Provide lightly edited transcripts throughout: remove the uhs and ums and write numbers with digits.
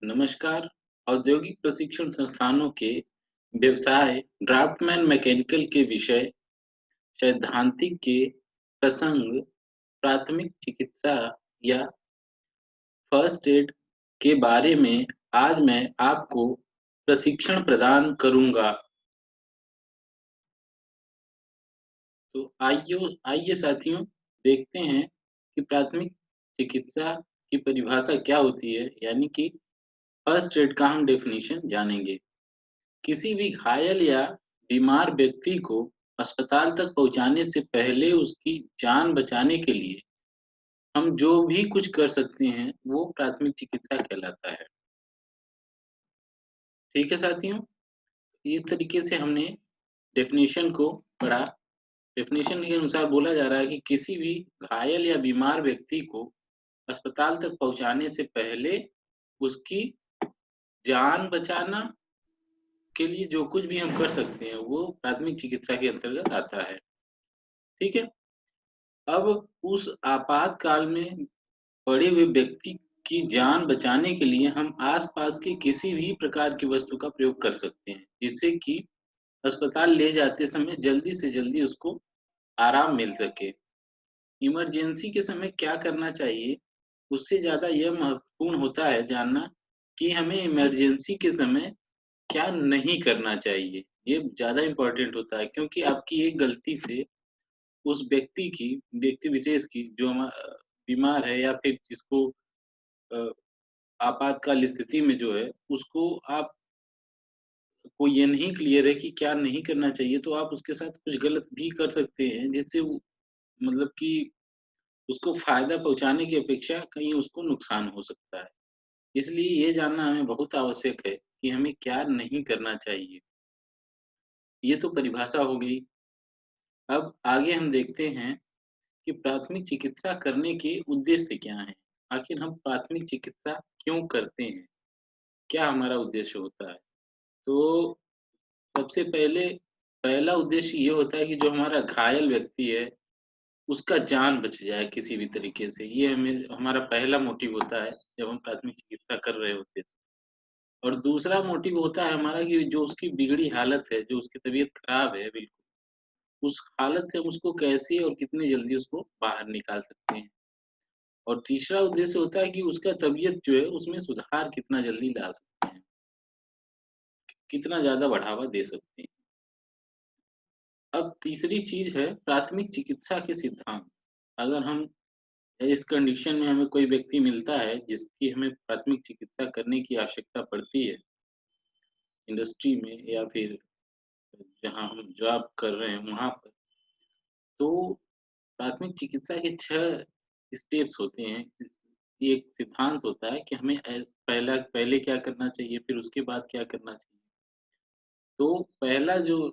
नमस्कार। औद्योगिक प्रशिक्षण संस्थानों के व्यवसाय ड्राफ्टमैन मैकेनिकल के विषय सैद्धांतिक के प्रसंग प्राथमिक चिकित्सा या फर्स्ट एड के बारे में आज मैं आपको प्रशिक्षण प्रदान करूंगा। तो आइए साथियों, देखते हैं कि प्राथमिक चिकित्सा की परिभाषा क्या होती है, यानी कि फर्स्ट एड का हम डेफिनेशन जानेंगे। किसी भी घायल या बीमार व्यक्ति को अस्पताल तक पहुंचाने से पहले उसकी जान बचाने के लिए हम जो भी कुछ कर सकते हैं, वो प्राथमिक चिकित्सा कहलाता है। ठीक है साथियों, इस तरीके से हमने डेफिनेशन को पढ़ा। डेफिनेशन के अनुसार बोला जा रहा है कि किसी भी घायल या बीमार व्यक्ति को अस्पताल तक पहुंचाने से पहले उसकी जान बचाना के लिए जो कुछ भी हम कर सकते हैं, वो प्राथमिक चिकित्सा के अंतर्गत आता है। ठीक है। अब उस आपातकाल में पड़े हुए व्यक्ति की जान बचाने के लिए हम आस-पास की किसी भी प्रकार की वस्तु का प्रयोग कर सकते हैं, जिससे कि अस्पताल ले जाते समय जल्दी से जल्दी उसको आराम मिल सके। इमरजेंसी के समय क्या करना चाहिए, उससे ज़्यादा यह महत्वपूर्ण होता है जानना कि हमें इमरजेंसी के समय क्या नहीं करना चाहिए। ये ज़्यादा इम्पोर्टेंट होता है, क्योंकि आपकी एक गलती से उस व्यक्ति विशेष की जो बीमार है या फिर जिसको अ, आपातकाल स्थिति में जो है, उसको आपको ये नहीं क्लियर है कि क्या नहीं करना चाहिए, तो आप उसके साथ कुछ गलत भी कर सकते हैं, जिससे वो मतलब कि उसको फ़ायदा पहुँचाने की अपेक्षा कहीं उसको नुकसान हो सकता है। इसलिए ये जानना हमें बहुत आवश्यक है कि हमें क्या नहीं करना चाहिए। ये तो परिभाषा हो गई। अब आगे हम देखते हैं कि प्राथमिक चिकित्सा करने के उद्देश्य क्या हैं? आखिर हम प्राथमिक चिकित्सा क्यों करते हैं? क्या हमारा उद्देश्य होता है? तो सबसे पहले पहला उद्देश्य ये होता है कि जो हमारा घायल व्यक्ति है, उसका जान बच जाए किसी भी तरीके से। ये हमें हमारा पहला मोटिव होता है, जब हम प्राथमिक चिकित्सा कर रहे होते हैं। और दूसरा मोटिव होता है हमारा कि जो उसकी बिगड़ी हालत है, जो उसकी तबीयत खराब है बिल्कुल, उस हालत से हम उसको कैसे और कितनी जल्दी उसको बाहर निकाल सकते हैं। और तीसरा उद्देश्य होता है कि उसका तबीयत जो है, उसमें सुधार कितना जल्दी ला सकते हैं, कितना ज़्यादा बढ़ावा दे सकते हैं। अब तीसरी चीज़ है प्राथमिक चिकित्सा के सिद्धांत। अगर हम इस कंडीशन में हमें कोई व्यक्ति मिलता है, जिसकी हमें प्राथमिक चिकित्सा करने की आवश्यकता पड़ती है, इंडस्ट्री में या फिर जहाँ हम जॉब कर रहे हैं, वहाँ पर, तो प्राथमिक चिकित्सा के 6 स्टेप्स होते हैं। ये एक सिद्धांत होता है कि हमें पहले क्या करना चाहिए, फिर उसके बाद क्या करना चाहिए। तो पहला जो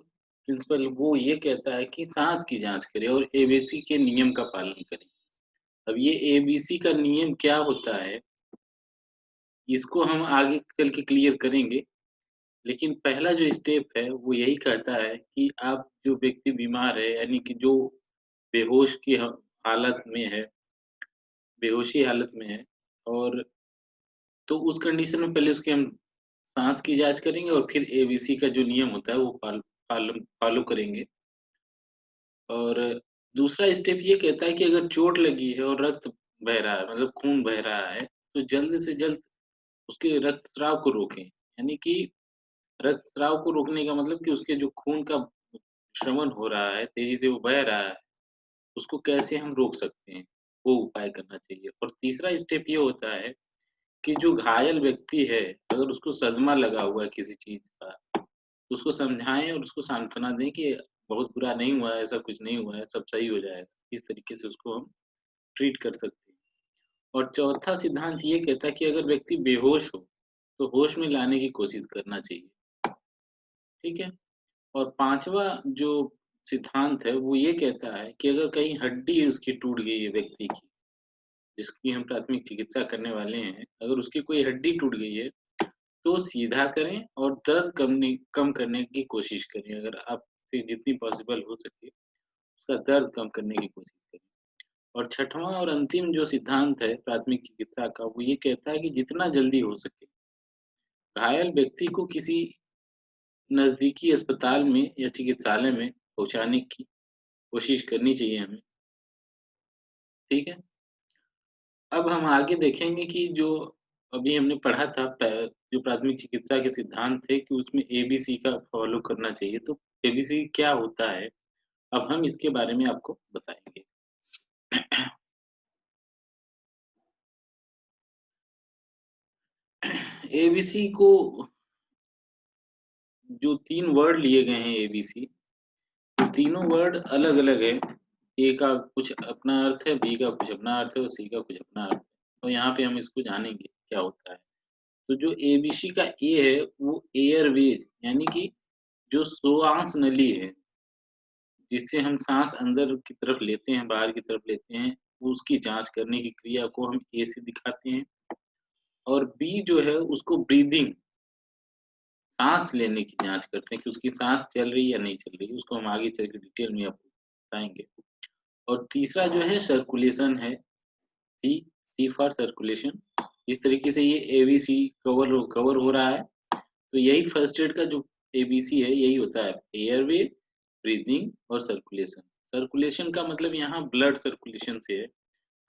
प्रिंसिपल वो ये कहता है कि साँस की जाँच करें और एबीसी के नियम का पालन करें। अब ये एबीसी का नियम क्या होता है, इसको हम आगे चल के क्लियर करेंगे। लेकिन पहला जो स्टेप है, वो यही कहता है कि आप जो व्यक्ति बीमार है, यानी कि जो बेहोश की हालत में है, बेहोशी हालत में है, और तो उस कंडीशन में पहले उसकी हम साँस की जाँच करेंगे और फिर एबीसी का जो नियम होता है, वो फ़ॉलो करेंगे। और दूसरा स्टेप ये कहता है कि अगर चोट लगी है और रक्त बह रहा है, मतलब खून बह रहा है, तो जल्द से जल्द उसके रक्तस्राव को रोकें। यानी कि रक्तस्राव को रोकने का मतलब कि उसके जो खून का श्रवण हो रहा है, तेज़ी से वो बह रहा है, उसको कैसे हम रोक सकते हैं, वो उपाय करना चाहिए। और तीसरा स्टेप ये होता है कि जो घायल व्यक्ति है, अगर उसको सदमा लगा हुआ है किसी चीज़ का, तो उसको समझाएँ और उसको सांत्वना दें कि बहुत बुरा नहीं हुआ है, ऐसा कुछ नहीं हुआ है, सब सही हो जाएगा। इस तरीके से उसको हम ट्रीट कर सकते हैं। और चौथा सिद्धांत ये कहता है कि अगर व्यक्ति बेहोश हो, तो होश में लाने की कोशिश करना चाहिए। ठीक है? और 5वां जो सिद्धांत है, वो ये कहता है कि अगर कहीं हड्डी उसकी टूट गई है व्यक्ति की, जिसकी हम प्राथमिक चिकित्सा करने वाले हैं, अगर उसकी कोई हड्डी टूट गई है, तो सीधा करें और दर्द कम करने की कोशिश करें। अगर आपसे जितनी पॉसिबल हो सके, उसका दर्द कम करने की कोशिश करें। और छठवां और अंतिम जो सिद्धांत है प्राथमिक चिकित्सा का, वो ये कहता है कि जितना जल्दी हो सके, घायल व्यक्ति को किसी नज़दीकी अस्पताल में या चिकित्सालय में पहुँचाने की कोशिश करनी चाहिए हमें, ठीक है? अब हम आगे देखेंगे कि जो अभी हमने पढ़ा था जो प्राथमिक चिकित्सा के सिद्धांत थे कि उसमें एबीसी का फ़ॉलो करना चाहिए, तो एबीसी क्या होता है? अब हम इसके बारे में आपको बताएँगे। एबीसी को जो 3 वर्ड लिए गए हैं एबीसी, तो तीनों वर्ड अलग-अलग हैं। ए का कुछ अपना अर्थ है, बी का कुछ अपना अर्थ है और सी का कुछ अपना अर्थ है। तो यहाँ पे हम इसको जानेंगे क्या होता है। तो जो एबीसी का ए है वो एयरवेज यानी कि जो श्वास नली है, जिससे हम साँस अंदर की तरफ लेते हैं, बाहर की तरफ लेते हैं, वो उसकी जाँच करने की क्रिया को हम ए से दिखाते हैं और बी जो है उसको ब्रीथिंग साँस लेने की जाँच करते हैं कि उसकी साँस चल रही है या नहीं चल रही है, उसको हम आगे चल के डिटेल में आपको बताएँगे। और तीसरा जो है सर्कुलेशन है, सी, सी फॉर सर्कुलेशन। इस तरीके से ये एबीसी कवर हो रहा है। तो यही फर्स्ट एड का जो एबीसी है यही होता है, एयरवे, ब्रीथिंग और सर्कुलेशन। सर्कुलेशन का मतलब यहाँ ब्लड सर्कुलेशन से है,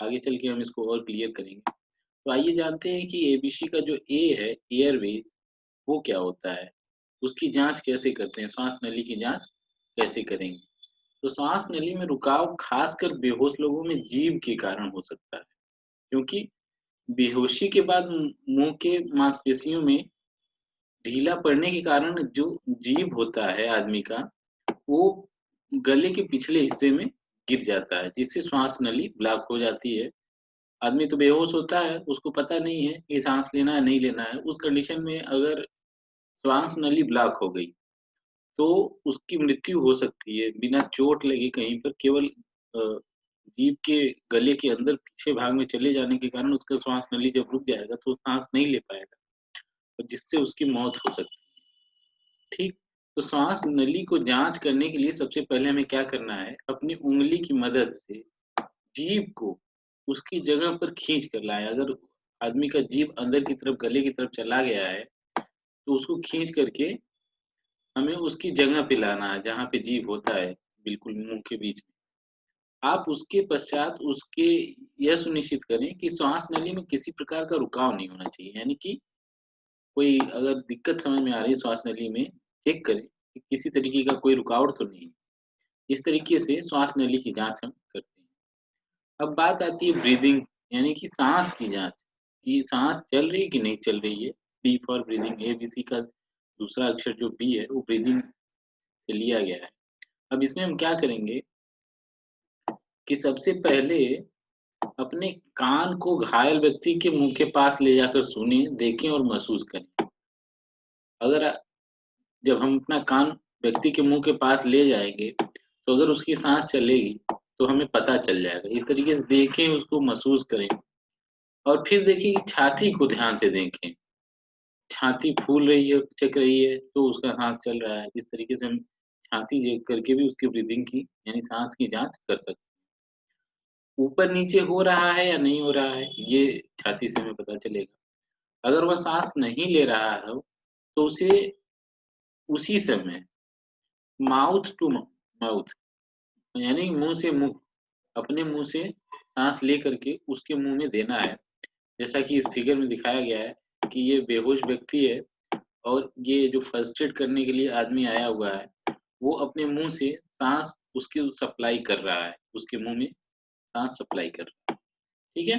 आगे चल के हम इसको और क्लियर करेंगे। तो आइए जानते हैं कि एबीसी का जो ए है, एयरवेज, वो क्या होता है? उसकी जाँच कैसे करते हैं? श्वास नली की जाँच कैसे करेंगे? तो श्वास नली में रुकाव खासकर बेहोश लोगों में जीभ के कारण हो सकता है, क्योंकि बेहोशी के बाद मुँह के मांसपेशियों में ढीला पड़ने के कारण जो जीभ होता है आदमी का, वो गले के पिछले हिस्से में गिर जाता है, जिससे श्वास नली ब्लॉक हो जाती है। आदमी तो बेहोश होता है, उसको पता नहीं है कि साँस लेना है, नहीं लेना है। उस कंडीशन में अगर श्वास नली ब्लॉक हो गई, तो उसकी मृत्यु हो सकती है, बिना चोट लगे कहीं पर केवल अ, जीभ के गले के अंदर पीछे भाग में चले जाने के कारण उसका श्वास नली जब रुक जाएगा, तो साँस नहीं ले पाएगा और जिससे उसकी मौत हो सकती है। ठीक? तो श्वास नली को जाँच करने के लिए सबसे पहले हमें क्या करना है, अपनी उँगली की मदद से जीभ को उसकी जगह पर खींच कर लाएँ। अगर आदमी का जीभ अंदर की तरफ गले की तरफ चला गया है, तो उसको खींच करके हमें उसकी जगह पे लाना है, जहाँ पे जीभ होता है, बिल्कुल मुँह के बीच में। आप उसके पश्चात उसके यह सुनिश्चित करें कि श्वास नली में किसी प्रकार का रुकाव नहीं होना चाहिए। यानी कि कोई अगर दिक्कत समझ में आ रही है श्वास नली में, चेक करें कि किसी तरीके का कोई रुकावट तो नहीं है। इस तरीके से श्वास नली की जाँच हम करते हैं। अब बात आती है ब्रीथिंग यानी कि साँस की जाँच, कि साँस चल रही है कि नहीं चल रही है। बी फॉर ब्रीथिंग, एबीसी का दूसरा अक्षर जो बी है वो ब्रीथिंग से लिया गया है। अब इसमें हम क्या करेंगे कि सबसे पहले अपने कान को घायल व्यक्ति के मुँह के पास ले जाकर सुनें, देखें और महसूस करें। अगर जब हम अपना कान व्यक्ति के मुँह के पास ले जाएँगे, तो अगर उसकी साँस चलेगी, तो हमें पता चल जाएगा। इस तरीके से देखें, उसको महसूस करें और फिर देखिए कि छाती को ध्यान से देखें। छाती फूल रही है, चक रही है, तो उसका साँस चल रहा है। इस तरीके से हम छाती चेक करके भी उसकी ब्रीथिंग की यानी साँस की जाँच कर सकते हैं। ऊपर-नीचे हो रहा है या नहीं हो रहा है, ये छाती से हमें पता चलेगा। अगर वह साँस नहीं ले रहा हो, तो उसे उसी समय माउथ टू माउथ यानी मुँह से मुँह, अपने मुँह से साँस ले करके उसके मुँह में देना है। जैसा कि इस फिगर में दिखाया गया है कि ये बेहोश व्यक्ति है और ये जो फर्स्ट एड करने के लिए आदमी आया हुआ है, वो अपने मुँह से साँस उसकी सप्लाई कर रहा है, उसके मुँह में साँस सप्लाई कर रहा है, ठीक है?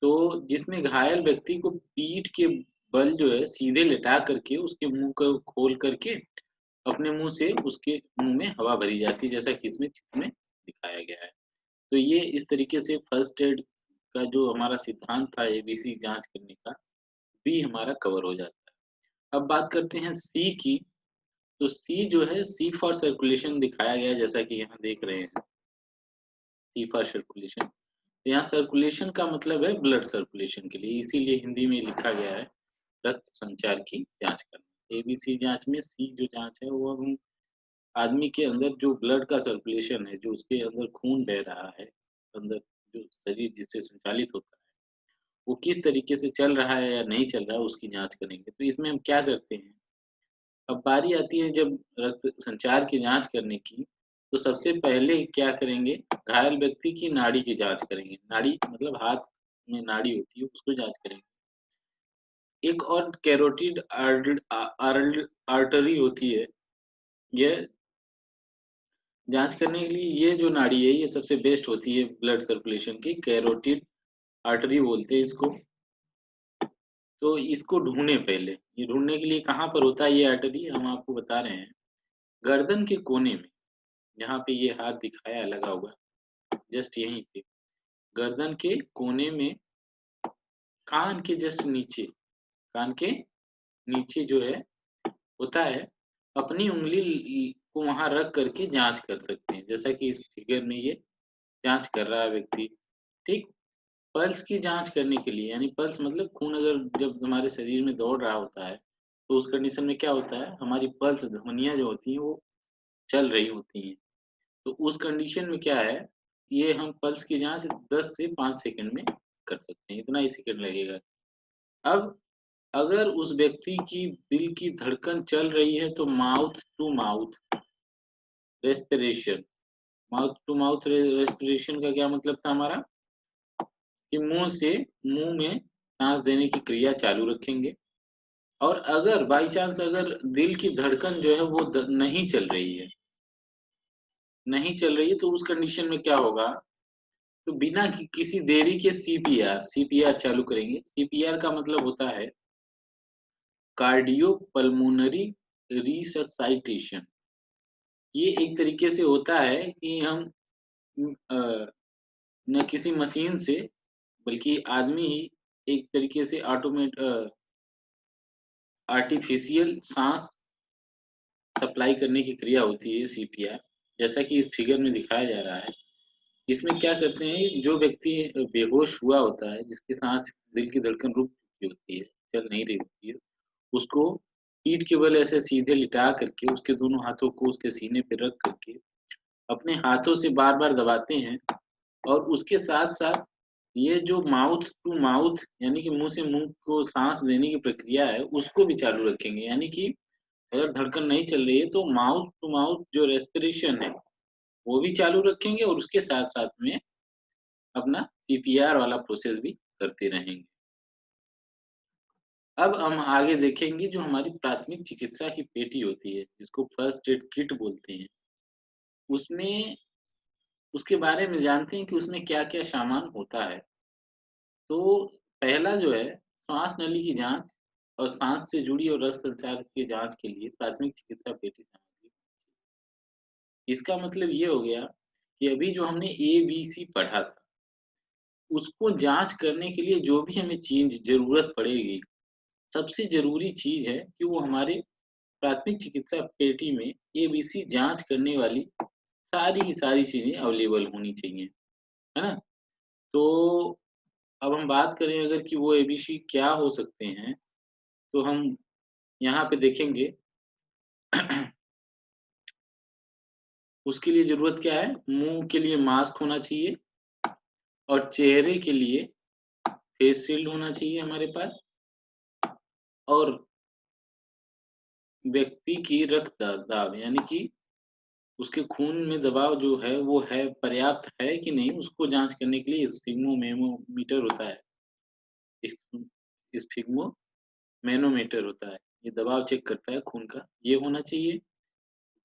तो जिसमें घायल व्यक्ति को पीठ के बल जो है सीधे लिटा करके उसके मुँह को खोल करके अपने मुँह से उसके मुँह में हवा भरी जाती है, जैसा कि इसमें चित्र में दिखाया गया है। तो ये इस तरीके से फर्स्ट एड का जो हमारा सिद्धांत था एबीसी जाँच करने का, बी हमारा कवर हो जाता है। अब बात करते हैं सी की, तो सी जो है सी फॉर सर्कुलेशन दिखाया गया है जैसा कि यहाँ देख रहे हैं, सी फॉर सर्कुलेशन। तो यहाँ सर्कुलेशन का मतलब है ब्लड सर्कुलेशन के लिए, इसीलिए हिंदी में लिखा गया है रक्त संचार की जाँच करना। एबीसी जाँच में सी जो जाँच है वो हम आदमी के अंदर जो ब्लड का सर्कुलेशन है, जो उसके अंदर खून बह रहा है, अंदर जो शरीर जिससे संचालित होता है, वो किस तरीके से चल रहा है या नहीं चल रहा है उसकी जाँच करेंगे। तो इसमें हम क्या करते हैं, अब बारी आती है जब रक्त संचार की जाँच करने की, तो सबसे पहले क्या करेंगे, घायल व्यक्ति की नाड़ी की जाँच करेंगे। नाड़ी मतलब हाथ में नाड़ी होती है, उसको जाँच करेंगे। एक और कैरोटिड आर्टरी होती है, यह जाँच करने के लिए ये जो नाड़ी है, ये सबसे बेस्ट होती है ब्लड सर्कुलेशन की, कैरोटिड आर्टरी बोलते हैं इसको। तो इसको ढूँढें पहले, ये ढूँढने के लिए कहाँ पर होता है ये आर्टरी, हम आपको बता रहे हैं। गर्दन के कोने में, जहाँ पे ये हाथ दिखाया है लगा हुआ, जस्ट यहीं पे, गर्दन के कोने में, कान के जस्ट नीचे, कान के नीचे जो है होता है, अपनी उँगली को वहाँ रख कर के जाँच कर सकते हैं। जैसा कि इस फिगर में ये जाँच कर रहा है व्यक्ति, ठीक? पल्स की जाँच करने के लिए, यानी पल्स मतलब खून अगर जब हमारे शरीर में दौड़ रहा होता है, तो उस कंडीशन में क्या होता है, हमारी पल्स ध्वनियाँ जो होती हैं वो चल रही होती हैं। तो उस कंडीशन में क्या है, ये हम पल्स की जाँच 10 से 5 सेकंड में कर सकते हैं, इतना ही सेकंड लगेगा। अब अगर उस व्यक्ति की दिल की धड़कन चल रही है तो mouth to mouth respiration, mouth to mouth respiration का क्या मतलब था हमारा, कि मुँह से मुँह में साँस देने की क्रिया चालू रखेंगे, और अगर बाई चांस अगर दिल की धड़कन जो है वो नहीं चल रही है, नहीं चल रही है, तो उस कंडीशन में क्या होगा, तो बिना किसी देरी के सीपीआर चालू करेंगे। सीपीआर का मतलब होता है कार्डियोपल्मोनरी रिसससाइटेशन। ये एक तरीके से होता है कि हम न किसी मशीन से, बल्कि आदमी ही एक तरीके से आर्टिफिशियल साँस सप्लाई करने की क्रिया होती है सीपीआर, जैसा कि इस फिगर में दिखाया जा रहा है। इसमें क्या करते हैं, जो व्यक्ति बेहोश हुआ होता है, जिसकी साँस दिल की धड़कन रुक चुकी होती है, चल नहीं रही होती है, उसको पीठ के बल ऐसे सीधे लिटा करके उसके दोनों हाथों को उसके सीने पे रख करके अपने हाथों से बार-बार दबाते हैं, और उसके साथ-साथ ये जो माउथ टू माउथ यानी कि मुँह से मुँह को साँस देने की प्रक्रिया है, उसको भी चालू रखेंगे। यानी कि अगर धड़कन नहीं चल रही है तो माउथ टू माउथ जो रेस्पिरेशन है, वो भी चालू रखेंगे और उसके साथ-साथ में अपना सीपीआर वाला प्रोसेस भी करते रहेंगे। अब हम आगे देखेंगे जो हमारी प्राथमिक चिकित्सा की पेटी होती है, जिसको फर्स्ट एड किट बोलते हैं। उसमें उसके बारे में जानते हैं कि उसमें क्या-क्या सामान होता है। तो पहला जो है, श्वास नली की जाँच और साँस से जुड़ी और रक्त संचार की जाँच के लिए प्राथमिक चिकित्सा पेटी सामग्री। इसका मतलब ये हो गया कि अभी जो हमने एबीसी पढ़ा था, उसको जाँच करने के लिए जो भी हमें चीज़ ज़रूरत पड़ेगी, सबसे ज़रूरी चीज़ है कि वो हमारे प्राथमिक चिकित्सा पेटी में एबीसी जाँच करने वाली सारी की सारी चीज़ें अवेलेबल होनी चाहिए, है ना? तो अब हम बात करें अगर कि वो एबीसी क्या हो सकते हैं, तो हम यहाँ पे देखेंगे उसके लिए ज़रूरत क्या है? मुँह के लिए मास्क होना चाहिए, और चेहरे के लिए फेस शील्ड होना चाहिए हमारे पास, और व्यक्ति की रक्त दाब यानी कि उसके खून में दबाव जो है वो है पर्याप्त है कि नहीं, उसको जाँच करने के लिए स्फिग्मोमेमोमीटर होता है। इस स्फिग्मोमेनोमीटर होता है। ये दबाव चेक करता है खून का, ये होना चाहिए।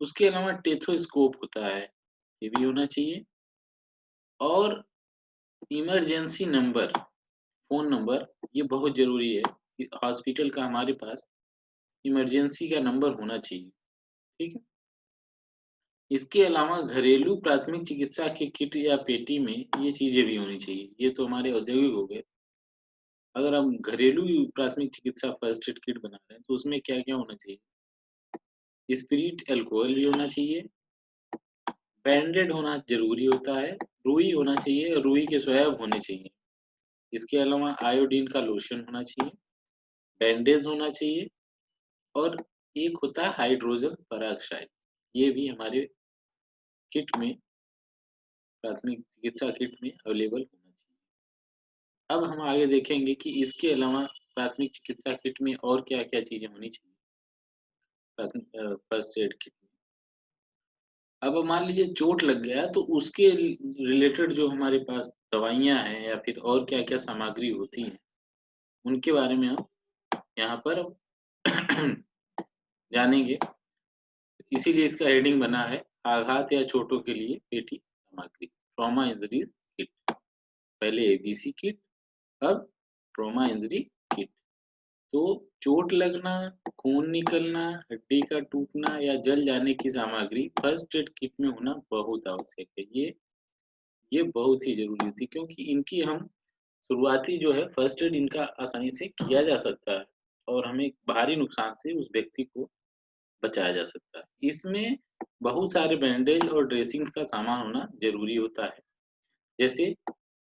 उसके अलावा टेथोस्कोप होता है, ये भी होना चाहिए, और इमरजेंसी नंबर, फ़ोन नंबर, ये बहुत ज़रूरी है कि हॉस्पिटल का हमारे पास इमरजेंसी का नंबर होना चाहिए, ठीक है? इसके अलावा घरेलू प्राथमिक चिकित्सा की किट या पेटी में ये चीज़ें भी होनी चाहिए। ये तो हमारे औद्योगिक हो गए। अगर हम घरेलू प्राथमिक चिकित्सा फर्स्ट एड किट बना रहे हैं, तो उसमें क्या-क्या होना चाहिए? स्पिरिट अल्कोहल भी होना चाहिए, बैंडेड होना ज़रूरी होता है, रुई होना चाहिए, रुई के स्वैब होने चाहिए। इसके अलावा आयोडीन का लोशन होना चाहिए, बैंडेज होना चाहिए, और एक होता है हाइड्रोजन पेरोक्साइड। ये भी हमारे किट में, प्राथमिक चिकित्सा किट में अवेलेबल होना चाहिए। अब हम आगे देखेंगे कि इसके अलावा प्राथमिक चिकित्सा किट में और क्या-क्या चीज़ें होनी चाहिए फर्स्ट एड किट में। अब मान लीजिए चोट लग गया तो उसके रिलेटेड जो हमारे पास दवाइयाँ हैं या फिर और क्या-क्या सामग्री होती हैं, उनके बारे में हम यहाँ पर जानेंगे। इसीलिए इसका हेडिंग बना है आघात या चोटों के लिए पेटी सामग्री, ट्रॉमा इंजरी किट। पहले एबीसी किट, अब ट्रॉमा इंजरी किट। तो चोट लगना, खून निकलना, हड्डी का टूटना या जल जाने की सामग्री फर्स्ट एड किट में होना बहुत आवश्यक है। ये बहुत ही ज़रूरी होती है क्योंकि इनकी हम शुरुआती जो है फर्स्ट एड इनका आसानी से किया जा सकता है और हमें भारी नुकसान से उस व्यक्ति को बचाया जा सकता है। इसमें बहुत सारे बैंडेज और ड्रेसिंग्स का सामान होना ज़रूरी होता है। जैसे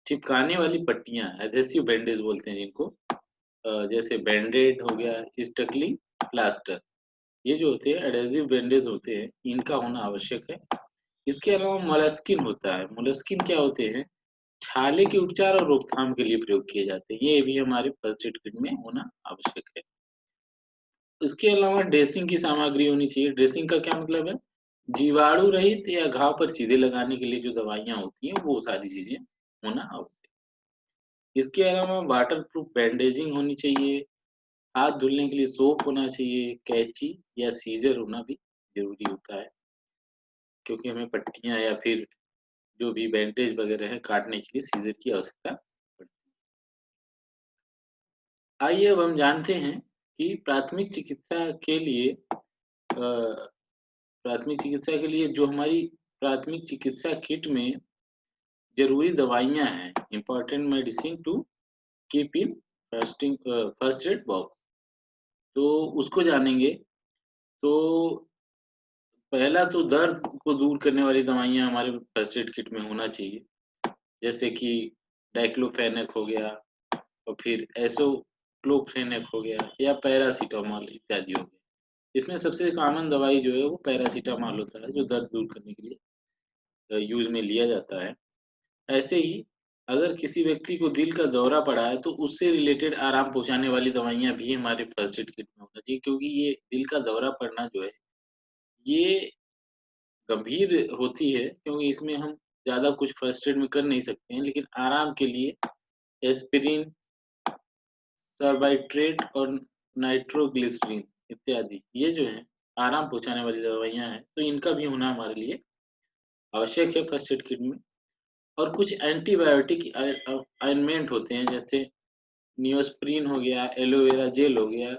चिपकाने वाली पट्टियाँ, एडहेसिव बैंडेज बोलते हैं जिनको। जैसे बैंडेड हो गया, स्टकलिंग प्लास्टर, ये जो होते हैं एडहेसिव बैंडेज होते हैं, इनका होना आवश्यक है। इसके अलावा मोलस्किन होता है। मोलस्किन क्या होते हैं? छाले के उपचार और रोकथाम के लिए प्रयोग किए जाते हैं। ये भी हमारे फर्स्ट एड किट में होना आवश्यक है। इसके अलावा ड्रेसिंग की सामग्री होनी चाहिए। ड्रेसिंग का क्या मतलब है? जीवाणु रहित या घाव पर सीधे लगाने के लिए जो दवाइयाँ होती हैं, वो सारी चीज़ें होना आवश्यक है। इसके अलावा वाटर प्रूफ बैंडेजिंग होनी चाहिए। हाथ धुलने के लिए सोप होना चाहिए, कैंची या सीज़र होना भी ज़रूरी होता है, क्योंकि हमें पट्टियाँ या फिर जो भी बैंडेज वगैरह है काटने के लिए सीज़र की आवश्यकता पड़ती है। आइए अब हम जानते हैं कि प्राथमिक चिकित्सा के लिए जो हमारी प्राथमिक चिकित्सा किट में ज़रूरी दवाइयाँ हैं, important medicine to keep in first aid box, तो उसको जानेंगे। तो पहला तो दर्द को दूर करने वाली दवाइयाँ हमारे फर्स्ट एड किट में होना चाहिए, जैसे कि डाइक्लोफेनेक हो गया और फिर एसोक्लोफेनेक हो गया या पैरासिटामोल इत्यादि हो गए। इसमें सबसे कॉमन दवाई जो है वो पैरासिटामोल होता है, जो दर्द दूर करने के लिए यूज़ में लिया जाता है। ऐसे ही अगर किसी व्यक्ति को दिल का दौरा पड़ा है, तो उससे रिलेटेड आराम पहुँचाने वाली दवाइयाँ भी हमारे फर्स्ट एड किट में होना चाहिए, क्योंकि ये दिल का दौरा पड़ना जो है, ये गंभीर होती है, क्योंकि इसमें हम ज़्यादा कुछ फर्स्ट एड में कर नहीं सकते हैं, लेकिन आराम के लिए एस्पिरिन, सर्बाइट्रेट और नाइट्रोग्लिसरीन इत्यादि, ये जो हैं आराम पहुँचाने वाली दवाइयाँ हैं, तो इनका भी होना हमारे लिए आवश्यक है फर्स्ट एड किट में। और कुछ एंटीबायोटिक ऑइंटमेंट होते हैं, जैसे नियोस्प्रिन हो गया, एलोवेरा जेल हो गया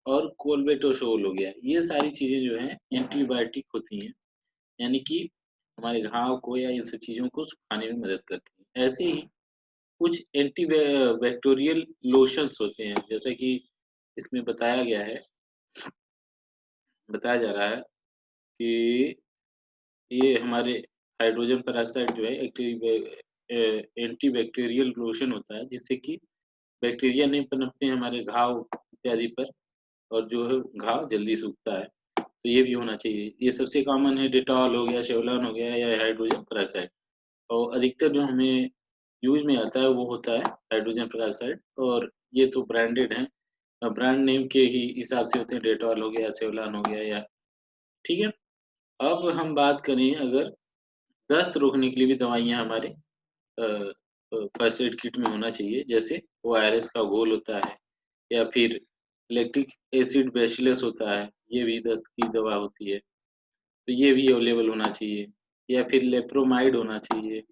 और कोल्बेटोसोल हो गया। ये सारी चीज़ें जो हैं एंटीबायोटिक होती हैं, यानी कि हमारे घाव को या इन सब चीज़ों को सुखाने में मदद करती हैं। ऐसे ही कुछ बैक्टीरियल लोशंस होते हैं, जैसा कि इसमें बताया जा रहा है कि ये हमारे हाइड्रोजन पेरोक्साइड जो है एंटीबैक्टीरियल लोशन होता है, जिससे कि बैक्टीरिया नहीं पनपते हैं हमारे घाव इत्यादि पर और जो है घाव जल्दी सूखता है। तो ये भी होना चाहिए। ये सबसे कॉमन है, डेटॉल हो गया, सेवलॉन हो गया या हाइड्रोजन पेरोक्साइड, और अधिकतर जो हमें यूज़ में आता है वो होता है हाइड्रोजन पेरोक्साइड, और ये तो ब्रांडेड हैं। ब्रांड नेम के ही हिसाब से होते हैं, डेटॉल हो गया, सेवलॉन हो गया या ठीक है। अब हम बात करें, अगर दस्त रोकने के लिए भी दवाइयाँ हमारे फर्स्ट एड किट में होना चाहिए, जैसे ओआरएस का घोल होता है या फिर लैक्टिक एसिड बैसिलस होता है, ये भी दस्त की दवा होती है, तो ये भी अवेलेबल होना चाहिए, या फिर लेप्रोमाइड होना चाहिए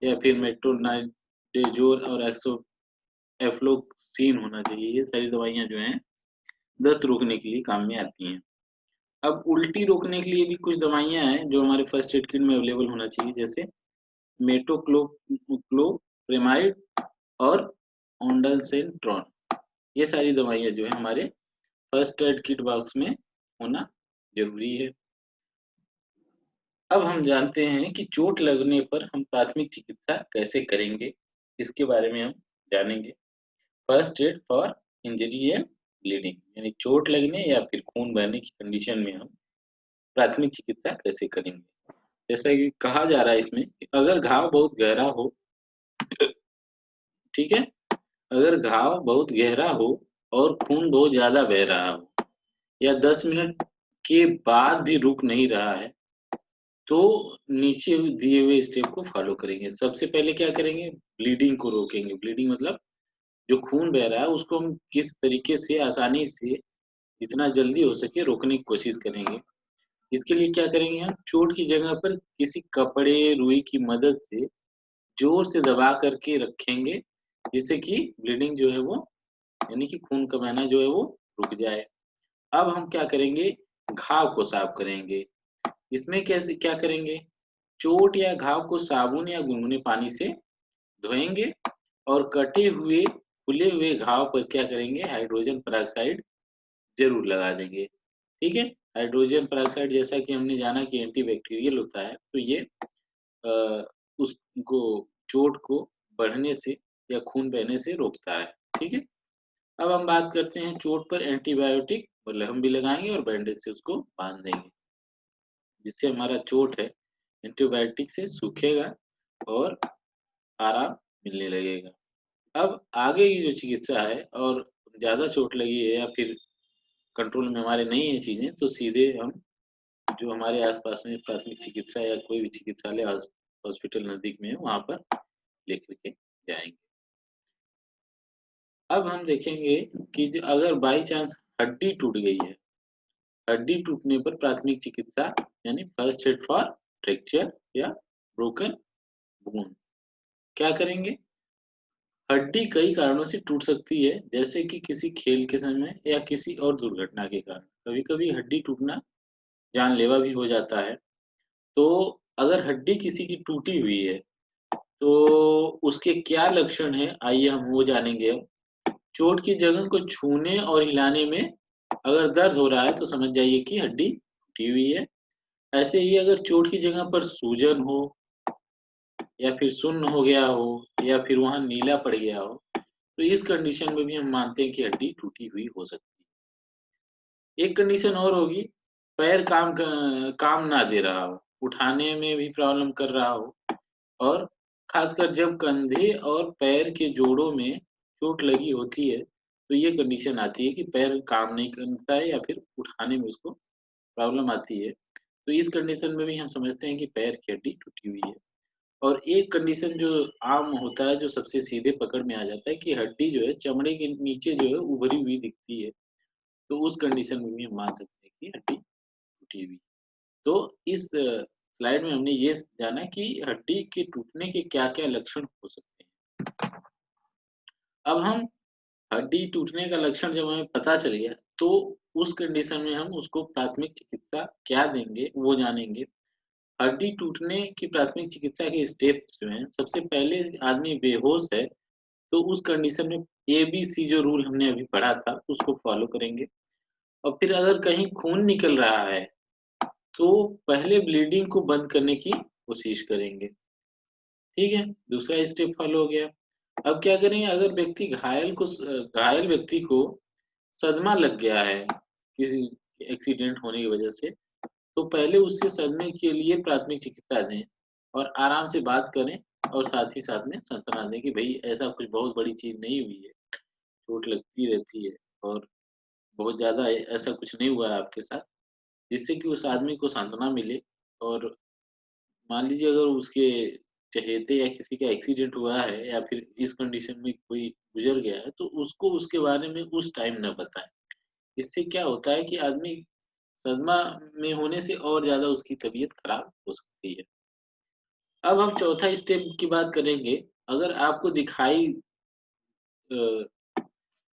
या फिर मेट्रोनाइडेजोल और एफ्लोक्सिन होना चाहिए। ये सारी दवाइयाँ जो हैं दस्त रोकने के लिए काम में आती हैं। अब उल्टी रोकने के लिए भी कुछ दवाइयाँ हैं जो हमारे फर्स्ट एड किट में अवेलेबल होना चाहिए, जैसे मेटोक्लोप्रेमाइड और ओंडालसेंट्रॉन। ये सारी दवाइयाँ जो है हमारे फर्स्ट एड किट बॉक्स में होना ज़रूरी है। अब हम जानते हैं कि चोट लगने पर हम प्राथमिक चिकित्सा कैसे करेंगे, इसके बारे में हम जानेंगे। First aid for injury and bleeding, यानी चोट लगने या फिर खून बहने की कंडीशन में हम प्राथमिक चिकित्सा कैसे करेंगे। जैसा कि कहा जा रहा है इसमें कि अगर घाव बहुत गहरा हो, ठीक है, अगर घाव बहुत गहरा हो और खून बहुत ज़्यादा बह रहा हो या 10 मिनट के बाद भी रुक नहीं रहा है, तो नीचे दिए हुए स्टेप को फ़ॉलो करेंगे। सबसे पहले क्या करेंगे, ब्लीडिंग को रोकेंगे। ब्लीडिंग मतलब जो खून बह रहा है उसको हम किस तरीके से आसानी से जितना जल्दी हो सके रोकने की कोशिश करेंगे। इसके लिए क्या करेंगे हम, चोट की जगह पर किसी कपड़े, रुई की मदद से ज़ोर से दबा कर के रखेंगे, जिससे कि ब्लीडिंग जो है वो, यानी कि खून का बहना जो है वो रुक जाए। अब हम क्या करेंगे, घाव को साफ करेंगे। इसमें कैसे क्या करेंगे, चोट या घाव को साबुन या गुनगुने पानी से धोएँगे और कटे हुए, खुले हुए घाव पर क्या करेंगे, हाइड्रोजन पेरोक्साइड ज़रूर लगा देंगे। ठीक है? हाइड्रोजन पेरोक्साइड जैसा कि हमने जाना कि एंटीबैक्टीरियल होता है, तो ये अ, उसको, चोट को बढ़ने से या खून बहने से रोकता है। ठीक है? अब हम बात करते हैं चोट पर एंटीबायोटिक मलहम भी लगाएँगे और बैंडेज से उसको बाँध देंगे, जिससे हमारा चोट है एंटीबायोटिक से सूखेगा और आराम मिलने लगेगा। अब आगे की जो चिकित्सा है, और ज़्यादा चोट लगी है या फिर कंट्रोल में हमारे नहीं है चीज़ें, तो सीधे हम जो हमारे आस-पास में प्राथमिक चिकित्सा या कोई भी चिकित्सालय हॉस्पिटल नज़दीक में है, वहाँ पर लेकर के जाएँगे। अब हम देखेंगे कि जो अगर बाई चांस हड्डी टूट गई है, हड्डी टूटने पर प्राथमिक चिकित्सा यानी फर्स्ट एड फॉर फ्रैक्चर या ब्रोकन बोन क्या करेंगे? हड्डी कई कारणों से टूट सकती है, जैसे कि किसी खेल के समय या किसी और दुर्घटना के कारण। कभी-कभी हड्डी टूटना जानलेवा भी हो जाता है। तो अगर हड्डी किसी की टूटी हुई है, तो उसके क्या लक्षण हैं, आइए हम वो जानेंगे अब। चोट की जगह को छूने और हिलाने में अगर दर्द हो रहा है, तो समझ जाइए कि हड्डी टूटी हुई है। ऐसे ही अगर चोट की जगह पर सूजन हो या फिर सुन्न हो गया हो या फिर वहाँ नीला पड़ गया हो, तो इस कंडीशन में भी हम मानते हैं कि हड्डी टूटी हुई हो सकती है। एक कंडीशन और होगी, पैर काम ना दे रहा हो, उठाने में भी प्रॉब्लम कर रहा हो, और खासकर जब कंधे और पैर के जोड़ों में चोट लगी होती है, तो ये कंडीशन आती है कि पैर काम नहीं करता है या फिर उठाने में उसको प्रॉब्लम आती है। तो इस कंडीशन में भी हम समझते हैं कि पैर की हड्डी टूटी हुई है। और एक कंडीशन जो आम होता है, जो सबसे सीधे पकड़ में आ जाता है कि हड्डी जो है चमड़े के नीचे जो है उभरी हुई दिखती है, तो उस कंडीशन में भी हम मान सकते हैं कि हड्डी टूटी हुई। तो इस स्लाइड में हमने ये जाना कि हड्डी के टूटने के क्या-क्या लक्षण हो सकते हैं। अब हम हड्डी टूटने का लक्षण जब हमें पता चल गया, तो उस कंडीशन में हम उसको प्राथमिक चिकित्सा क्या देंगे, वो जानेंगे। हड्डी टूटने की प्राथमिक चिकित्सा के स्टेप्स जो हैं, सबसे पहले आदमी बेहोश है, तो उस कंडीशन में एबीसी जो रूल हमने अभी पढ़ा था, उसको फॉलो करेंगे। और फिर अगर कहीं खून निकल रहा है, तो पहले ब्लीडिंग को बंद करने की कोशिश करेंगे। ठीक है? दूसरा स्टेप फॉलो हो गया। अब क्या करेंगे, अगर घायल व्यक्ति को सदमा लग गया है, किसी एक्सीडेंट होने की वजह से, तो पहले उससे सदमे के लिए प्राथमिक चिकित्सा दें और आराम से बात करें, और साथ ही साथ में सांत्वना दें कि भई ऐसा कुछ बहुत बड़ी चीज़ नहीं हुई है, चोट लगती रहती है और बहुत ज़्यादा ऐसा कुछ नहीं हुआ है आपके साथ, जिससे कि उस आदमी को सांत्वना मिले। और मान लीजिए अगर उसके चहेते या किसी का एक्सीडेंट हुआ है या फिर इस कंडीशन में कोई गुज़र गया है, तो उसको उसके बारे में उस टाइम ना बताएँ। इससे क्या होता है कि आदमी सदमा में होने से और ज़्यादा उसकी तबीयत खराब हो सकती है। अब हम चौथा स्टेप की बात करेंगे। अगर आपको अ,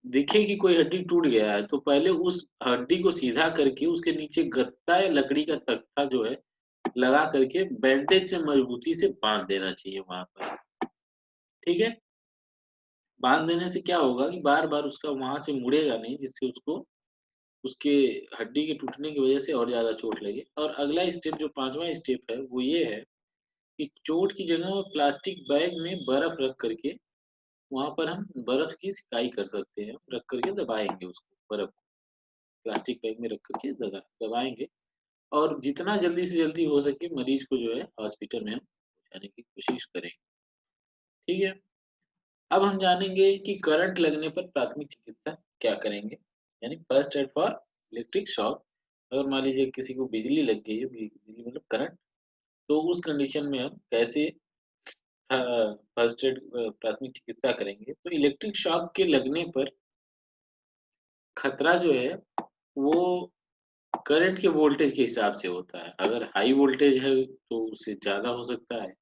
दिखे कि कोई हड्डी टूट गया है, तो पहले उस हड्डी को सीधा करके उसके नीचे गत्ता या लकड़ी का तख्ता जो है, लगा करके बैंडेज से मजबूती से बाँध देना चाहिए वहाँ पर। ठीक है? बाँध देने से क्या होगा कि बार-बार उसका वहाँ से मुड़ेगा नहीं, जिससे उसको उसके हड्डी के टूटने की वजह से और ज़्यादा चोट लगे। और अगला स्टेप जो 5वाँ स्टेप है, वो ये है कि चोट की जगह में प्लास्टिक बैग में बर्फ रख करके वहाँ पर हम बर्फ की सिकाई कर सकते हैं, रख करके दबाएँगे उसको, बर्फ को प्लास्टिक बैग में रख करके दबाएँगे, और जितना जल्दी से जल्दी हो सके मरीज को जो है हॉस्पिटल में हम पहुँचाने की कोशिश करेंगे। ठीक है? अब हम जानेंगे कि करंट लगने पर प्राथमिक चिकित्सा क्या करेंगे, यानी first aid for electric shock. अगर मान लीजिए किसी को बिजली लग गई है, बिजली मतलब करंट, तो उस कंडीशन में हम कैसे फर्स्ट एड प्राथमिक चिकित्सा करेंगे। तो इलेक्ट्रिक शॉक के लगने पर खतरा जो है वो करंट के वोल्टेज के हिसाब से होता है। अगर हाई वोल्टेज है तो उससे ज़्यादा हो सकता है,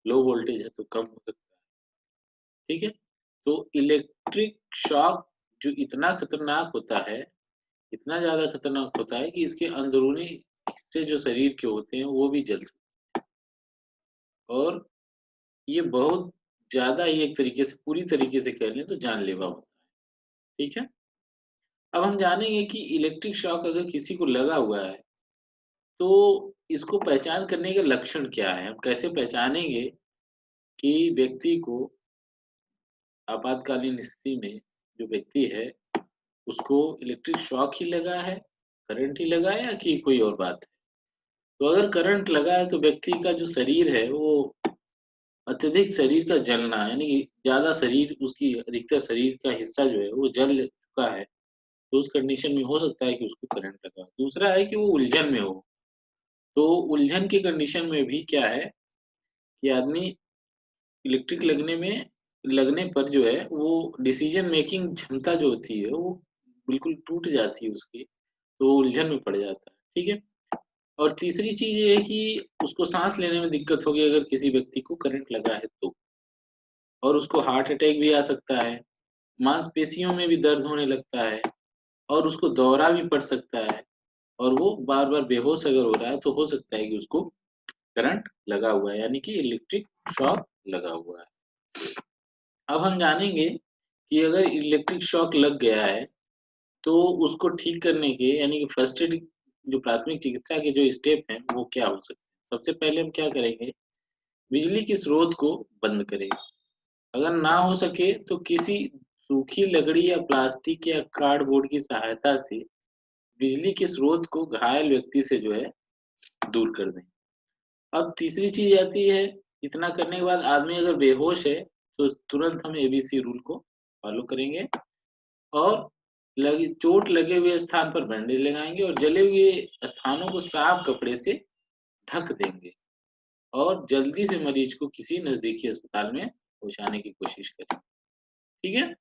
लो वोल्टेज है तो कम हो सकता है, ठीक है? तो इलेक्ट्रिक शॉक जो इतना खतरनाक होता है, इतना ज़्यादा खतरनाक होता है कि इसके अंदरूनी हिस्से जो शरीर के होते हैं वो भी जल सकते हैं, और ये बहुत ज़्यादा ही एक तरीके से, पूरी तरीके से कह लें तो जानलेवा होता है, ठीक है? अब हम जानेंगे कि इलेक्ट्रिक शॉक अगर किसी को लगा हुआ है, तो इसको पहचान करने के लक्षण क्या हैं? हम कैसे पहचानेंगे कि व्यक्ति को आपातकालीन स्थिति में जो व्यक्ति है, उसको इलेक्ट्रिक शॉक ही लगा है, करंट ही लगा है या कि कोई और बात है? तो अगर करंट लगा है तो व्यक्ति का जो शरीर है वो अत्यधिक शरीर का जलना, यानी कि ज़्यादा शरीर, उसकी अधिकतर शरीर का हिस्सा जो है वो जल चुका है, तो उस कंडीशन में हो सकता है कि उसको करंट लगा हो। दूसरा है कि वो उलझन में हो, तो उलझन की कंडीशन में भी क्या है कि आदमी इलेक्ट्रिक लगने पर जो है वो डिसीजन मेकिंग क्षमता जो होती है वो बिल्कुल टूट जाती है उसकी, तो वो उलझन में पड़ जाता है, ठीक है? और तीसरी चीज़ ये है कि उसको साँस लेने में दिक्कत होगी अगर किसी व्यक्ति को करंट लगा है तो, और उसको हार्ट अटैक भी आ सकता है, मांसपेशियों में भी दर्द होने लगता है, और उसको दौरा भी पड़ सकता है, और वो बार-बार बेहोश अगर हो रहा है तो हो सकता है कि उसको करंट लगा हुआ है, यानी कि इलेक्ट्रिक शॉक लगा हुआ है। अब हम जानेंगे कि अगर इलेक्ट्रिक शॉक लग गया है, तो उसको ठीक करने के, यानी कि फर्स्ट एड, जो प्राथमिक चिकित्सा के जो स्टेप हैं, वो क्या हो सकते हैं? सबसे पहले हम क्या करेंगे, बिजली के स्रोत को बंद करेंगे। अगर ना हो सके तो किसी सूखी लकड़ी या प्लास्टिक या कार्डबोर्ड की सहायता से बिजली के स्रोत को घायल व्यक्ति से जो है दूर कर दें। अब तीसरी चीज़ आती है, इतना करने के बाद आदमी अगर बेहोश है, तो तुरंत हम एबीसी रूल को फॉलो करेंगे, और चोट लगे हुए स्थान पर बैंडेज लगाएँगे और जले हुए स्थानों को साफ कपड़े से ढक देंगे, और जल्दी से मरीज को किसी नज़दीकी अस्पताल में पहुँचाने की कोशिश करेंगे, ठीक है?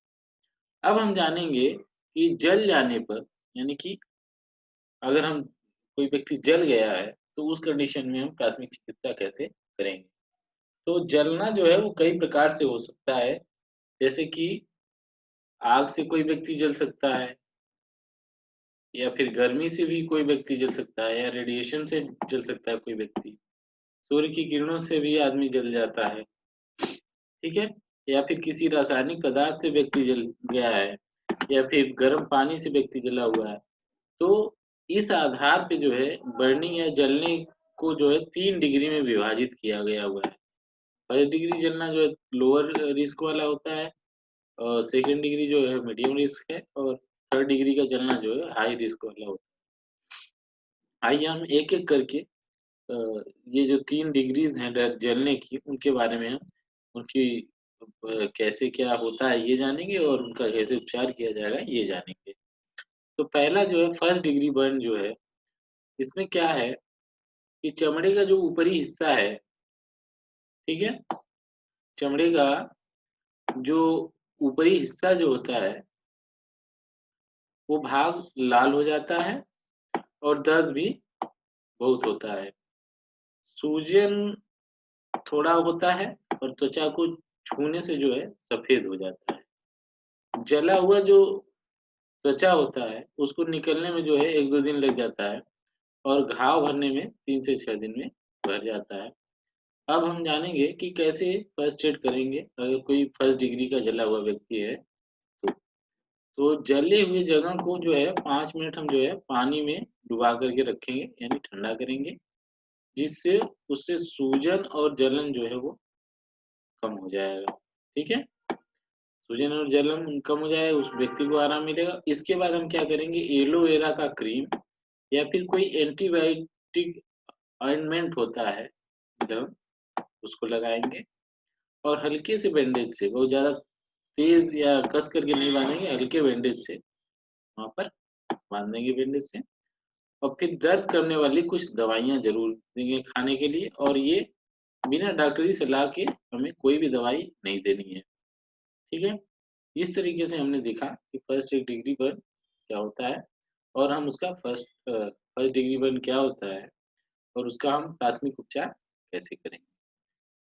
अब हम जानेंगे कि जल जाने पर, यानी कि अगर हम, कोई व्यक्ति जल गया है, तो उस कंडीशन में हम प्राथमिक चिकित्सा कैसे करेंगे? तो जलना जो है वो कई प्रकार से हो सकता है, जैसे कि आग से कोई व्यक्ति जल सकता है, या फिर गर्मी से भी कोई व्यक्ति जल सकता है, या रेडिएशन से जल सकता है कोई व्यक्ति। सूर्य की किरणों से भी आदमी जल जाता है, ठीक है? या फिर किसी रासायनिक पदार्थ से व्यक्ति जल गया है, या फिर गर्म पानी से व्यक्ति जला हुआ है। तो इस आधार पे जो है बर्निंग या जलने को जो है 3 डिग्री में विभाजित किया गया हुआ है। फर्स्ट डिग्री जलना जो है लोअर रिस्क वाला होता है, और सेकंड डिग्री जो है मीडियम रिस्क है, और थर्ड डिग्री का जलना जो है हाई रिस्क वाला होता है। आइए हम एक-एक करके अ, ये जो 3 डिग्रीज़ हैं जलने की, उनके बारे में हम, उनकी कैसे क्या होता है ये जानेंगे, और उनका कैसे उपचार किया जाएगा ये जानेंगे। तो पहला जो है फर्स्ट डिग्री बर्न जो है, इसमें क्या है कि चमड़े का जो ऊपरी हिस्सा है, ठीक है? चमड़े का जो ऊपरी हिस्सा जो होता है, वो भाग लाल हो जाता है, और दर्द भी बहुत होता है। सूजन थोड़ा होता है, और त्वचा को छूने से जो है सफ़ेद हो जाता है। जला हुआ जो त्वचा होता है, उसको निकलने में जो है 1-2 दिन लग जाता है, और घाव भरने में 3 से 6 दिन में भर जाता है। अब हम जानेंगे कि कैसे फर्स्ट एड करेंगे अगर कोई फर्स्ट डिग्री का जला हुआ व्यक्ति है तो। तो जले हुए जगह को जो है 5 मिनट हम जो है पानी में डुबा करके रखेंगे, यानी ठंडा करेंगे, जिससे उससे सूजन और जलन जो है वो कम हो जाएगा, ठीक है? सूजन और जलन कम हो जाए, उस व्यक्ति को आराम मिलेगा। इसके बाद हम क्या करेंगे, एलोवेरा का क्रीम या फिर कोई एंटीबायोटिक ऑइंटमेंट होता है, उसको लगाएँगे, और हल्के से बैंडेज से, बहुत ज़्यादा तेज या कस करके नहीं बांधेंगे, हल्के बैंडेज से वहाँ पर बांध देंगे बैंडेज से। और फिर दर्द करने वाली कुछ दवाइयाँ ज़रूर देंगे खाने के लिए, और ये बिना डॉक्टरी सलाह के हमें कोई भी दवाई नहीं देनी है, ठीक है? इस तरीके से हमने देखा कि फर्स्ट एड डिग्री बर्न क्या होता है, और हम उसका फर्स्ट डिग्री बर्न क्या होता है, और उसका हम प्राथमिक उपचार कैसे करेंगे।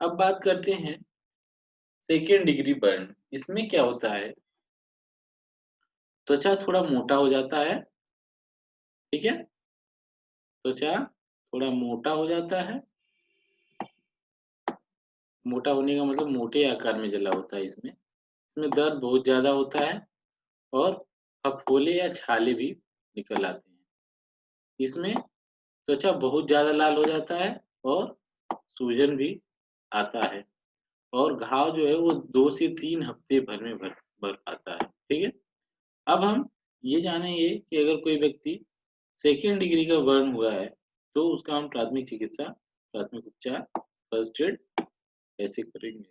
अब बात करते हैं सेकेंड डिग्री बर्न। इसमें क्या होता है, त्वचा थोड़ा मोटा हो जाता है, ठीक है? त्वचा थोड़ा मोटा हो जाता है। मोटा होने का मतलब मोटे आकार में जला होता है इसमें। इसमें दर्द बहुत ज़्यादा होता है, और फफोले या छाले भी निकल आते हैं। इसमें त्वचा बहुत ज़्यादा लाल हो जाता है, और सूजन भी आता है, और घाव जो है वो 2 से 3 हफ्ते भर में भर भर आता है, ठीक है? अब हम ये जानेंगे कि अगर कोई व्यक्ति सेकंड डिग्री का बर्न हुआ है, तो उसका हम प्राथमिक उपचार, फर्स्ट एड कैसे करेंगे?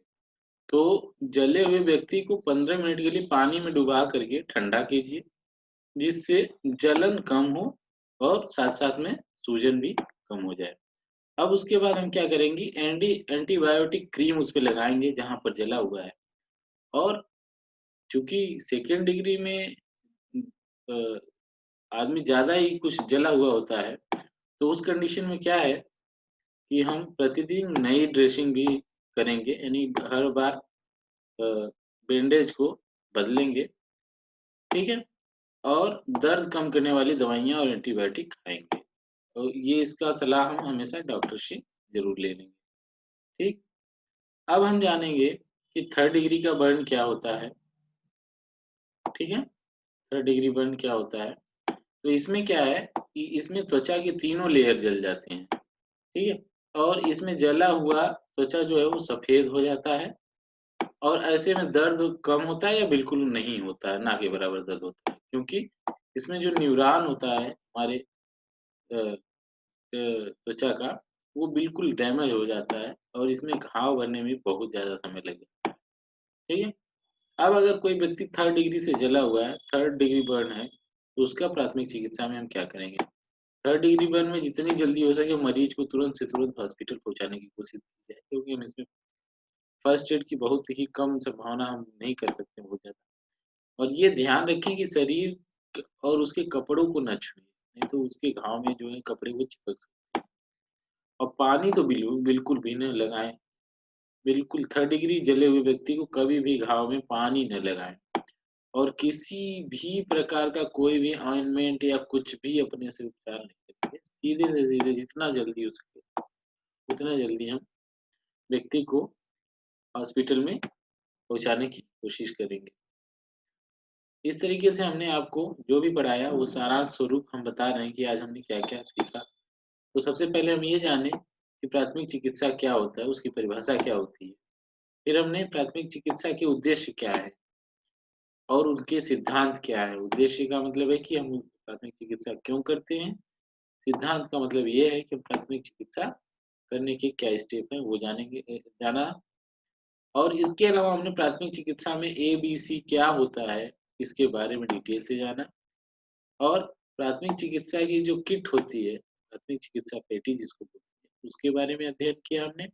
तो जले हुए व्यक्ति को 15 मिनट के लिए पानी में डुबा करके ठंडा कीजिए, जिससे जलन कम हो और साथ-साथ में सूजन भी कम हो जाए। अब उसके बाद हम क्या करेंगे, एंटीबायोटिक क्रीम उस पे लगाएँगे जहाँ पर जला हुआ है, और चूँकि सेकंड डिग्री में अ, आदमी ज़्यादा ही कुछ जला हुआ होता है, तो उस कंडीशन में क्या है कि हम प्रतिदिन नई ड्रेसिंग भी करेंगे, यानी हर बार अ, बैंडेज को बदलेंगे, ठीक है? और दर्द कम करने वाली दवाइयाँ और एंटीबायोटिक खाएँगे। तो ये इसका सलाह हम हमेशा डॉक्टर से ज़रूर ले लेंगे, ठीक? अब हम जानेंगे कि थर्ड डिग्री का बर्न क्या होता है, ठीक है? थर्ड डिग्री बर्न क्या होता है? तो इसमें क्या है कि इसमें त्वचा के तीनों लेयर जल जाते हैं, ठीक है? और इसमें जला हुआ त्वचा जो है वो सफ़ेद हो जाता है, और ऐसे में दर्द कम होता है या बिल्कुल नहीं होता है, ना के बराबर दर्द होता है। क्योंकि इसमें जो न्यूरॉन होता है हमारे अ त्वचा का, वो बिल्कुल डैमेज हो जाता है, और इसमें घाव भरने में बहुत ज़्यादा समय लगेगा, ठीक है? अब अगर कोई व्यक्ति थर्ड डिग्री से जला हुआ है, थर्ड डिग्री बर्न है, तो उसका प्राथमिक चिकित्सा में हम क्या करेंगे? थर्ड डिग्री बर्न में जितनी जल्दी हो सके मरीज को तुरंत से तुरंत हॉस्पिटल पहुँचाने की कोशिश की जाए, क्योंकि हम इसमें फर्स्ट एड की बहुत ही कम संभावना हम नहीं कर सकते बहुत ज़्यादा। और ये ध्यान रखें कि शरीर और उसके कपड़ों को ना छुएँ, नहीं तो उसके घाव में जो है कपड़े वो चिपक सकते हैं। और पानी तो बिल्कुल भी ना लगाएँ। बिल्कुल थर्ड डिग्री जले हुए व्यक्ति को कभी भी घाव में पानी न लगाएँ, और किसी भी प्रकार का कोई भी ऑइंटमेंट या कुछ भी अपने से उपचार नहीं करेंगे। सीधे से सीधे जितना जल्दी हो सके, उतना जल्दी हम व्यक्ति को हॉस्पिटल में पहुँचाने की कोशिश करेंगे। इस तरीके से हमने आपको जो भी पढ़ाया वो सारांश स्वरूप हम बता रहे हैं कि आज हमने क्या-क्या सीखा। तो सबसे पहले हम ये जाने कि प्राथमिक चिकित्सा क्या होता है, उसकी परिभाषा क्या होती है। फिर हमने प्राथमिक चिकित्सा के उद्देश्य क्या है, और उनके सिद्धांत क्या है। उद्देश्य का मतलब है कि हम प्राथमिक चिकित्सा क्यों करते हैं, सिद्धांत का मतलब ये है कि हम प्राथमिक चिकित्सा करने के क्या स्टेप हैं वो जाना। और इसके अलावा हमने प्राथमिक चिकित्सा में एबीसी क्या होता है, इसके बारे में डिटेल से जाना। और प्राथमिक चिकित्सा की जो किट होती है, प्राथमिक चिकित्सा पेटी जिसको बोलते हैं, उसके बारे में अध्ययन किया हमने।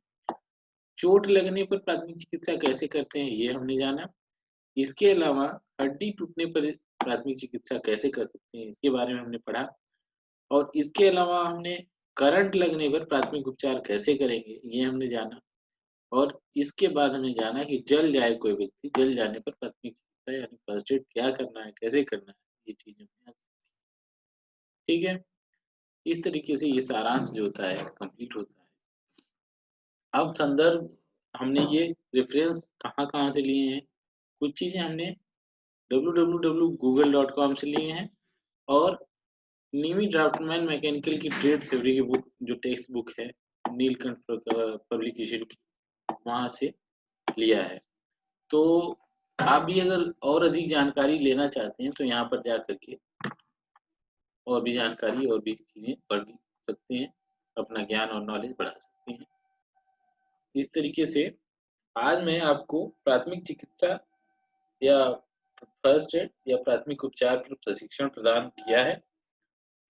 चोट लगने पर प्राथमिक चिकित्सा कैसे करते हैं, ये हमने जाना। इसके अलावा हड्डी टूटने पर प्राथमिक चिकित्सा कैसे कर सकते हैं, इसके बारे में हमने पढ़ा। और इसके अलावा हमने करंट लगने पर प्राथमिक उपचार कैसे करेंगे, ये हमने जाना। और इसके बाद हमने जाना कि जल जाए कोई व्यक्ति, जल जाने पर प्राथमिक चिकित्सा यानी फर्स्ट एड क्या करना है, कैसे करना है, ये चीज़ हमने आज सीखी। ठीक है? इस तरीके से ये सारांश जो होता है कंप्लीट होता है। अब संदर्भ हमने ये रेफ़रेंस कहाँ-कहाँ से लिए हैं, कुछ चीज़ें हमने www.google.com से लिए हैं, और नीमी ड्राफ्टमैन मैकेनिकल की ट्रेड थ्योरी की बुक जो टेक्स्ट बुक है, नीलकंठ पब्लिकेशन की, वहाँ से लिया है। तो आप भी अगर और अधिक जानकारी लेना चाहते हैं, तो यहाँ पर जा कर के और भी जानकारी और भी चीज़ें पढ़ भी सकते हैं, अपना ज्ञान और नॉलेज बढ़ा सकते हैं। इस तरीके से आज मैं आपको प्राथमिक चिकित्सा या फर्स्ट एड या प्राथमिक उपचार पर प्रशिक्षण प्रदान किया है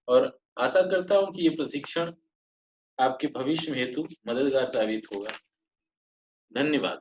और आशा करता हूँ कि ये प्रशिक्षण आपके भविष्य हेतु मददगार साबित होगा। धन्यवाद।